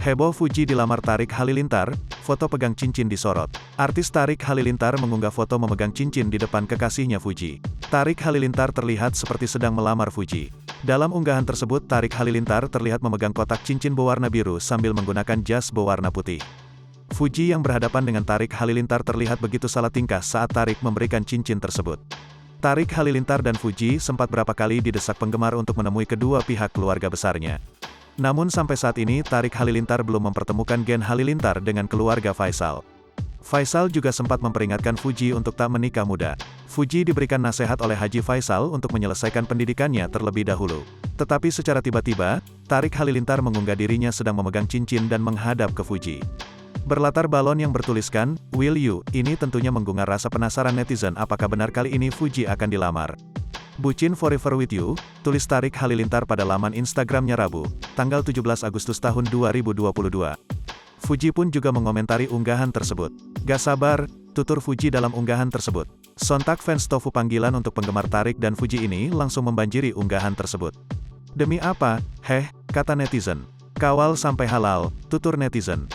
Heboh Fuji dilamar Tarik Halilintar, foto pegang cincin disorot. Artis Tarik Halilintar mengunggah foto memegang cincin di depan kekasihnya Fuji. Tarik Halilintar terlihat seperti sedang melamar Fuji. Dalam unggahan tersebut Tarik Halilintar terlihat memegang kotak cincin berwarna biru sambil menggunakan jas berwarna putih. Fuji yang berhadapan dengan Tarik Halilintar terlihat begitu salah tingkah saat Tarik memberikan cincin tersebut. Tarik Halilintar dan Fuji sempat berapa kali didesak penggemar untuk menemui kedua pihak keluarga besarnya. Namun sampai saat ini Tarik Halilintar belum mempertemukan Gen Halilintar dengan keluarga Faisal. Faisal juga sempat memperingatkan Fuji untuk tak menikah muda. Fuji diberikan nasihat oleh Haji Faisal untuk menyelesaikan pendidikannya terlebih dahulu. Tetapi secara tiba-tiba, Tarik Halilintar mengunggah dirinya sedang memegang cincin dan menghadap ke Fuji. Berlatar balon yang bertuliskan, "Will you?" Ini tentunya menggugah rasa penasaran netizen apakah benar kali ini Fuji akan dilamar. "Bucin forever with you," tulis Tarik Halilintar pada laman Instagramnya Rabu, tanggal 17 Agustus tahun 2022. Fuji pun juga mengomentari unggahan tersebut. "Gak sabar," tutur Fuji dalam unggahan tersebut. Sontak fans tofu panggilan untuk penggemar Tarik dan Fuji ini langsung membanjiri unggahan tersebut. "Demi apa? Heh," kata netizen. "Kawal sampai halal," tutur netizen.